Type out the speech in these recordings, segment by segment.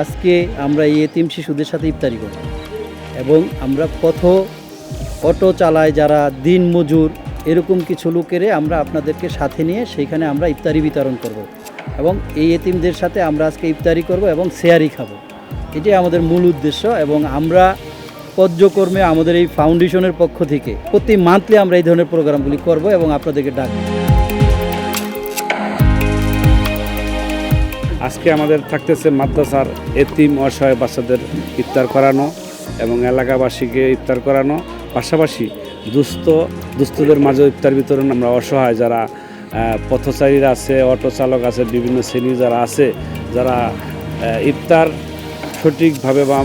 আজকে আমরা এই এতিম শিশুদের সাথে ইফতারি করব এবং আমরা অটো চালায় যারা দিন মজুর এরকম কিছু লোকেরে আমরা আপনাদেরকে সাথে নিয়ে সেইখানে আমরা ইফতারি বিতরণ করব এবং এই এতিমদের সাথে আমরা আজকে ইফতারি করব এবং শেয়ারি খাবো। এটাই আমাদের মূল উদ্দেশ্য এবং আমরা পর্যকর্মে আমাদের এই ফাউন্ডেশনের পক্ষ থেকে প্রতি মান্থলি আমরা এই ধরনের প্রোগ্রামগুলি করব এবং আপনাদেরকে ডাকব। আজকে আমাদের থাকতেছে মাদ্রাসার এতিম অসহায় বাচ্চাদের ইফতার করানো এবং এলাকাবাসীকে ইফতার করানো, পাশাপাশি দুস্থদের মাঝে ইফতার বিতরণ। আমরা অসহায় যারা পথচারীরা আছে, অটো চালক আছে, বিভিন্ন শ্রেণী যারা আছে, যারা ইফতার সঠিকভাবে বা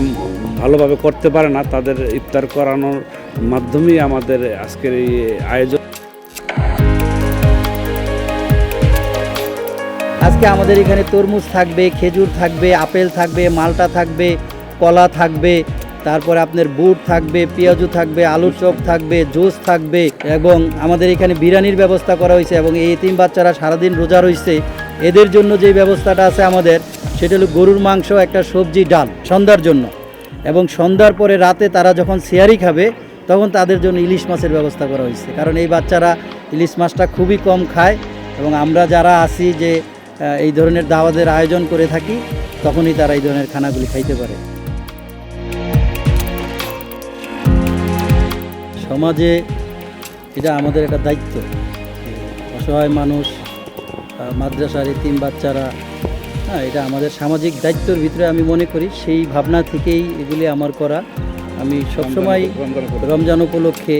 ভালোভাবে করতে পারে না, তাদের ইফতার করানোর মাধ্যমেই আমাদের আজকের এই আয়োজন। আজকে আমাদের এখানে তরমুজ থাকবে, খেজুর থাকবে, আপেল থাকবে, মালটা থাকবে, কলা থাকবে, তারপরে আপনার বুট থাকবে, পেঁয়াজু থাকবে, আলুর চপ থাকবে, জুস থাকবে এবং আমাদের এখানে বিরিয়ানির ব্যবস্থা করা হয়েছে। এবং এই এতিম বাচ্চারা সারাদিন রোজা রয়েছে, এদের জন্য যে ব্যবস্থাটা আছে আমাদের, সেটা হলো গরুর মাংস, একটা সবজি, ডাল সন্ধ্যার জন্য। এবং সন্ধ্যার পরে রাতে তারা যখন শেয়ারি খাবে তখন তাদের জন্য ইলিশ মাছের ব্যবস্থা করা হয়েছে, কারণ এই বাচ্চারা ইলিশ মাছটা খুবই কম খায়। এবং আমরা যারা আছি যে এই ধরনের দাওয়াতের আয়োজন করে থাকি, তখনই তারা এই ধরনের খানাগুলি খাইতে পারে। সমাজে এটা আমাদের একটা দায়িত্ব, অসহায় মানুষ, মাদ্রাসার এতিম বাচ্চারা, এটা আমাদের সামাজিক দায়িত্বের ভিতরে আমি মনে করি। সেই ভাবনা থেকেই এগুলি আমার করা। আমি সবসময় রমজান উপলক্ষে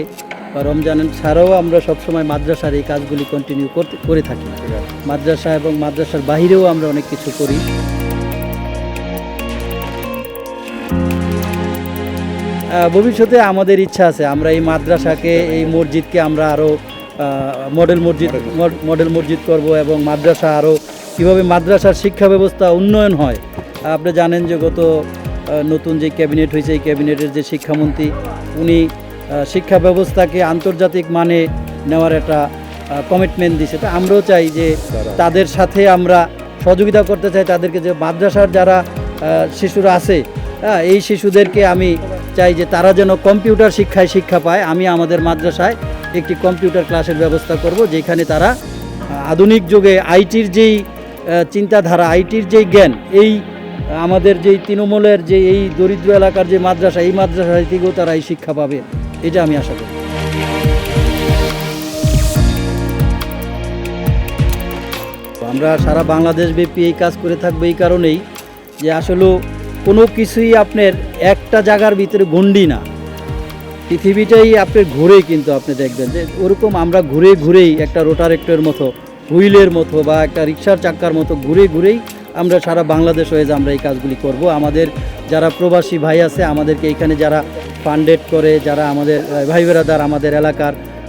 বা রমজান ছাড়াও আমরা সবসময় মাদ্রাসার এই কাজগুলি কন্টিনিউ করে থাকি। মাদ্রাসা এবং মাদ্রাসার বাহিরেও আমরা অনেক কিছু করি। ভবিষ্যতে আমাদের ইচ্ছা আছে আমরা এই মাদ্রাসাকে, এই মসজিদকে আমরা আরও মডেল মসজিদ করব এবং মাদ্রাসা আরও কীভাবে মাদ্রাসার শিক্ষা ব্যবস্থা উন্নয়ন হয়। আপনি জানেন যে গত নতুন যে ক্যাবিনেট হয়েছে, এই ক্যাবিনেটের যে শিক্ষামন্ত্রী, উনি শিক্ষা ব্যবস্থাকে আন্তর্জাতিক মানে নেওয়ার একটা কমিটমেন্ট দিয়েছে। তো আমরাও চাই যে তাদের সাথে আমরা সহযোগিতা করতে চাই। তাদেরকে যে মাদ্রাসার যারা শিশুরা আছে, এই শিশুদেরকে আমি চাই যে তারা যেন কম্পিউটার শিক্ষা পায়। আমি আমাদের মাদ্রাসায় একটি কম্পিউটার ক্লাসের ব্যবস্থা করব, যেখানে তারা আধুনিক যুগে আইটির যেই চিন্তাধারা, আইটির যেই জ্ঞান, এই আমাদের যেই তৃণমূলের যে এই দরিদ্র এলাকার যে মাদ্রাসা, এই মাদ্রাসা থেকেও তারা এই শিক্ষা পাবে, এটা আমি আশা করি। আমরা সারা বাংলাদেশ ব্যাপী এই কাজ করে থাকবো এই কারণেই যে আসলে কোনো কিছুই আপনার একটা জায়গার ভিতরে গণ্ডি না, পৃথিবীটাই আপনার ঘুরে, কিন্তু আপনি দেখবেন যে ওরকম আমরা ঘুরেই একটা রোটারেক্টরের মতো, হুইলের মতো বা একটা রিক্সার চাক্কার মতো ঘুরেই আমরা সারা বাংলাদেশ হয়ে আমরা এই কাজগুলি করব। আমাদের যারা প্রবাসী ভাই আছে, আমাদেরকে এখানে যারা ফান্ডেড করে, যারা আমাদের ভাই বেরাদার, আমাদের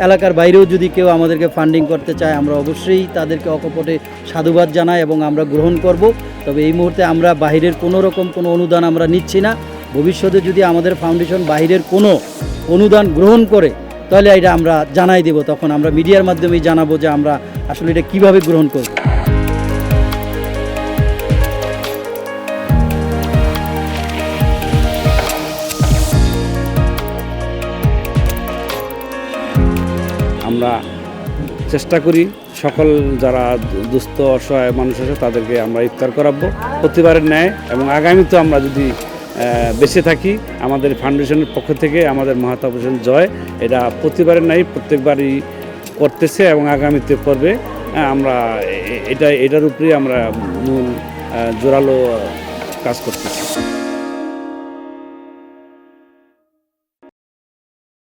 এলাকার বাইরেও যদি কেউ আমাদেরকে ফান্ডিং করতে চায়, আমরা অবশ্যই তাদেরকে অকপটে সাধুবাদ জানাই এবং আমরা গ্রহণ করব। তবে এই মুহূর্তে আমরা বাহিরের কোনো রকম কোনো অনুদান আমরা নিচ্ছি না। ভবিষ্যতে যদি আমাদের ফাউন্ডেশন বাহিরের কোনো অনুদান গ্রহণ করে, তাহলে এটা আমরা জানাই দেব। তখন আমরা মিডিয়ার মাধ্যমেই জানাবো যে আমরা আসলে এটা কীভাবে গ্রহণ করব। আমরা চেষ্টা করি সকল যারা দুস্থ অসহায় মানুষ আছে তাদেরকে আমরা ইফতার করাবো প্রতিবারের ন্যায়, এবং আগামীতে আমরা যদি বেঁচে থাকি, আমাদের ফাউন্ডেশনের পক্ষ থেকে আমাদের মহৎ অপারেশন জয় এটা প্রতিবারের ন্যায় প্রত্যেকবারই করতেছে এবং আগামীতে করবে। আমরা এটার উপরেই আমরা মূল জোরালো কাজ করতেছি।